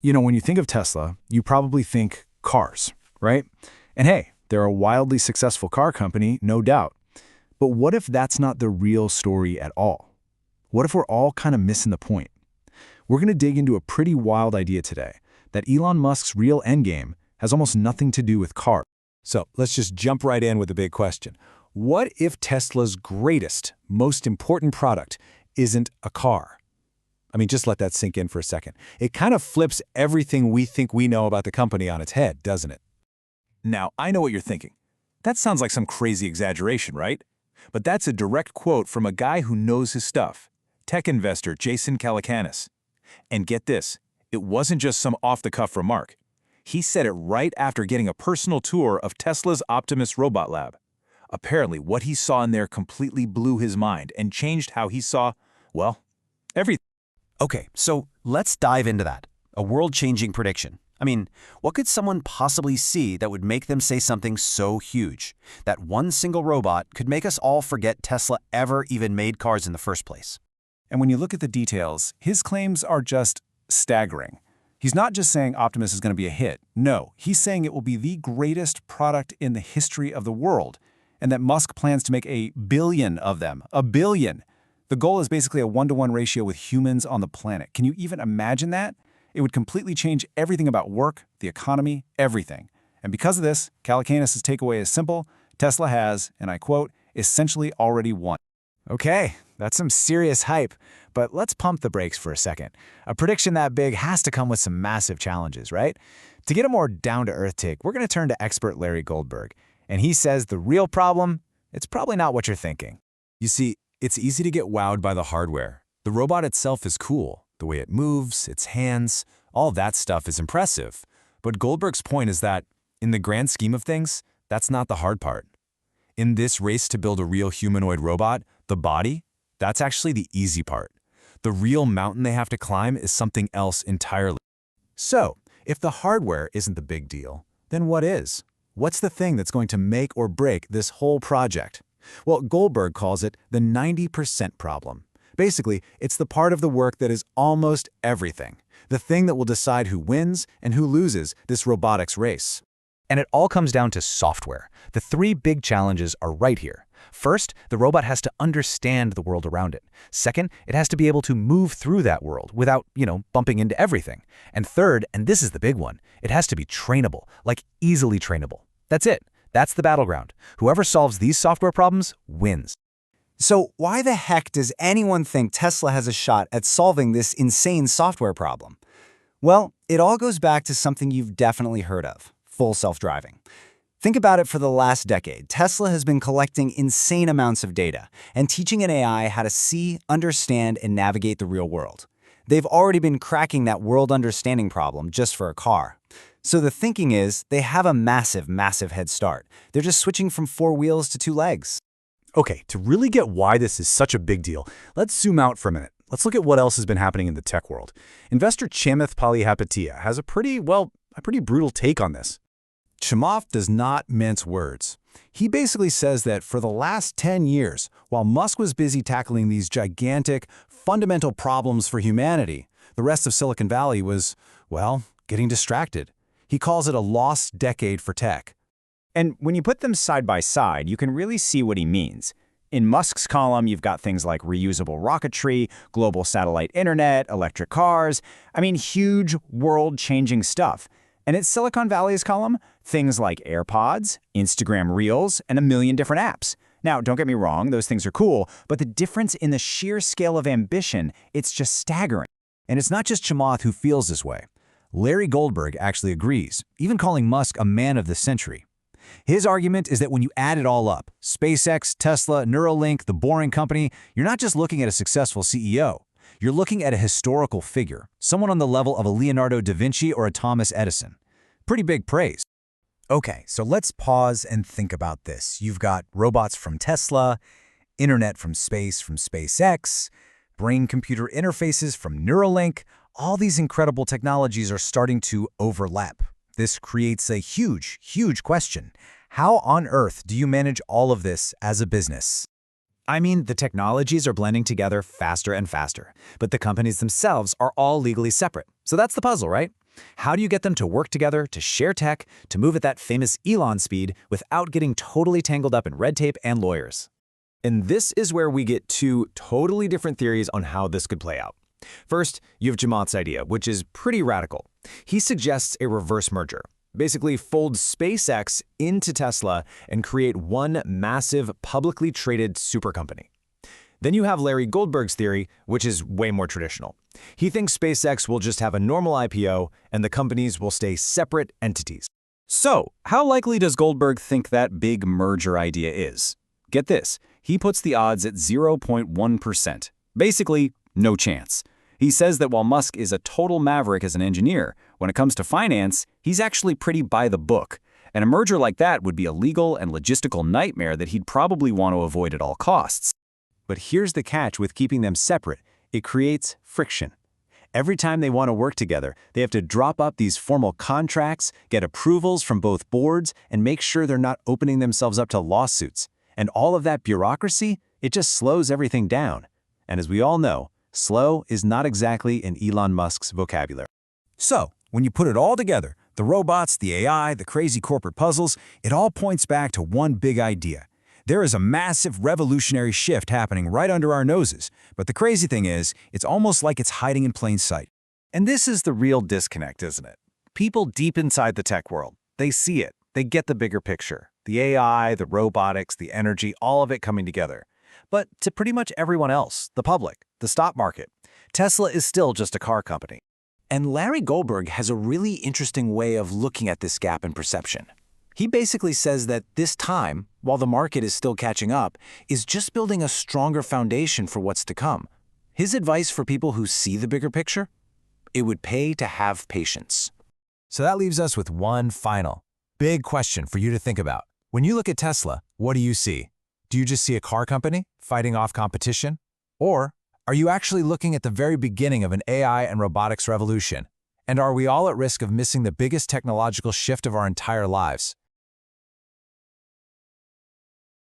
When you think of Tesla, you probably think cars, right? And hey, they're a wildly successful car company, no doubt. But what if that's not the real story at all? What if we're all kind of missing the point? We're going to dig into a pretty wild idea today, that Elon Musk's real endgame has almost nothing to do with cars. So let's just jump right in with the big question. What if Tesla's greatest, most important product isn't a car? Just let that sink in for a second. It kind of flips everything we think we know about the company on its head, doesn't it? Now, I know what you're thinking. That sounds like some crazy exaggeration, right? But that's a direct quote from a guy who knows his stuff, tech investor Jason Calacanis. And get this, it wasn't just some off-the-cuff remark. He said it right after getting a personal tour of Tesla's Optimus robot lab. Apparently, what he saw in there completely blew his mind and changed how he saw, well, everything. Okay, so let's dive into that. A world-changing prediction. What could someone possibly see that would make them say something so huge? That one single robot could make us all forget Tesla ever even made cars in the first place. And when you look at the details, his claims are just staggering. He's not just saying Optimus is going to be a hit. No, he's saying it will be the greatest product in the history of the world, and that Musk plans to make 1 billion of them. 1 billion! The goal is basically a 1-to-1 ratio with humans on the planet. Can you even imagine that? It would completely change everything about work, the economy, everything. And because of this, Calacanis' takeaway is simple. Tesla has, and I quote, essentially already won. Okay, that's some serious hype, but let's pump the brakes for a second. A prediction that big has to come with some massive challenges, right? To get a more down-to-earth take, we're going to turn to expert Larry Goldberg. And he says the real problem, it's probably not what you're thinking. You see, it's easy to get wowed by the hardware. The robot itself is cool. The way it moves, its hands, all that stuff is impressive. But Goldberg's point is that, in the grand scheme of things, that's not the hard part. In this race to build a real humanoid robot, the body, that's actually the easy part. The real mountain they have to climb is something else entirely. So, if the hardware isn't the big deal, then what is? What's the thing that's going to make or break this whole project? Well, Goldberg calls it the 90% problem. Basically, it's the part of the work that is almost everything, the thing that will decide who wins and who loses this robotics race. And it all comes down to software. The 3 big challenges are right here. First, the robot has to understand the world around it. Second, it has to be able to move through that world without, bumping into everything. And third, and this is the big one, it has to be trainable, like easily trainable. That's it. That's the battleground. Whoever solves these software problems wins. So why the heck does anyone think Tesla has a shot at solving this insane software problem? Well, it all goes back to something you've definitely heard of: full self-driving. Think about it. For the last decade, Tesla has been collecting insane amounts of data and teaching an AI how to see, understand, and navigate the real world. They've already been cracking that world understanding problem just for a car. So the thinking is they have a massive, massive head start. They're just switching from 4 wheels to 2 legs. Okay, to really get why this is such a big deal, let's zoom out for a minute. Let's look at what else has been happening in the tech world. Investor Chamath Palihapitiya has a pretty brutal take on this. Chamath does not mince words. He basically says that for the last 10 years, while Musk was busy tackling these gigantic, fundamental problems for humanity, the rest of Silicon Valley was, getting distracted. He calls it a lost decade for tech. And when you put them side by side, you can really see what he means. In Musk's column, you've got things like reusable rocketry, global satellite internet, electric cars. Huge world-changing stuff. And in Silicon Valley's column, things like AirPods, Instagram Reels, and a million different apps. Now, don't get me wrong, those things are cool, but the difference in the sheer scale of ambition, it's just staggering. And it's not just Chamath who feels this way. Larry Goldberg actually agrees, even calling Musk a man of the century. His argument is that when you add it all up, SpaceX, Tesla, Neuralink, the Boring Company, you're not just looking at a successful CEO. You're looking at a historical figure, someone on the level of a Leonardo da Vinci or a Thomas Edison. Pretty big praise. Okay, so let's pause and think about this. You've got robots from Tesla, internet from space from SpaceX, brain-computer interfaces from Neuralink. All these incredible technologies are starting to overlap. This creates a huge, huge question. How on earth do you manage all of this as a business? The technologies are blending together faster and faster, but the companies themselves are all legally separate. So that's the puzzle, right? How do you get them to work together, to share tech, to move at that famous Elon speed without getting totally tangled up in red tape and lawyers? And this is where we get two totally different theories on how this could play out. First, you have Chamath's idea, which is pretty radical. He suggests a reverse merger. Basically, fold SpaceX into Tesla and create one massive, publicly traded super company. Then you have Larry Goldberg's theory, which is way more traditional. He thinks SpaceX will just have a normal IPO and the companies will stay separate entities. So, how likely does Goldberg think that big merger idea is? Get this, he puts the odds at 0.1%. Basically, no chance. He says that while Musk is a total maverick as an engineer, when it comes to finance, he's actually pretty by the book. And a merger like that would be a legal and logistical nightmare that he'd probably want to avoid at all costs. But here's the catch with keeping them separate. It creates friction. Every time they want to work together, they have to drop up these formal contracts, get approvals from both boards, and make sure they're not opening themselves up to lawsuits. And all of that bureaucracy, it just slows everything down. And as we all know, slow is not exactly in Elon Musk's vocabulary. So, when you put it all together, the robots, the AI, the crazy corporate puzzles, it all points back to one big idea. There is a massive revolutionary shift happening right under our noses, but the crazy thing is, it's almost like it's hiding in plain sight. And this is the real disconnect, isn't it? People deep inside the tech world, they see it, they get the bigger picture. The AI, the robotics, the energy, all of it coming together. But to pretty much everyone else, the public, the stock market, Tesla is still just a car company. And Larry Goldberg has a really interesting way of looking at this gap in perception. He basically says that this time, while the market is still catching up, is just building a stronger foundation for what's to come. His advice for people who see the bigger picture? It would pay to have patience. So that leaves us with one final, big question for you to think about. When you look at Tesla, what do you see? Do you just see a car company fighting off competition? Or are you actually looking at the very beginning of an AI and robotics revolution? And are we all at risk of missing the biggest technological shift of our entire lives?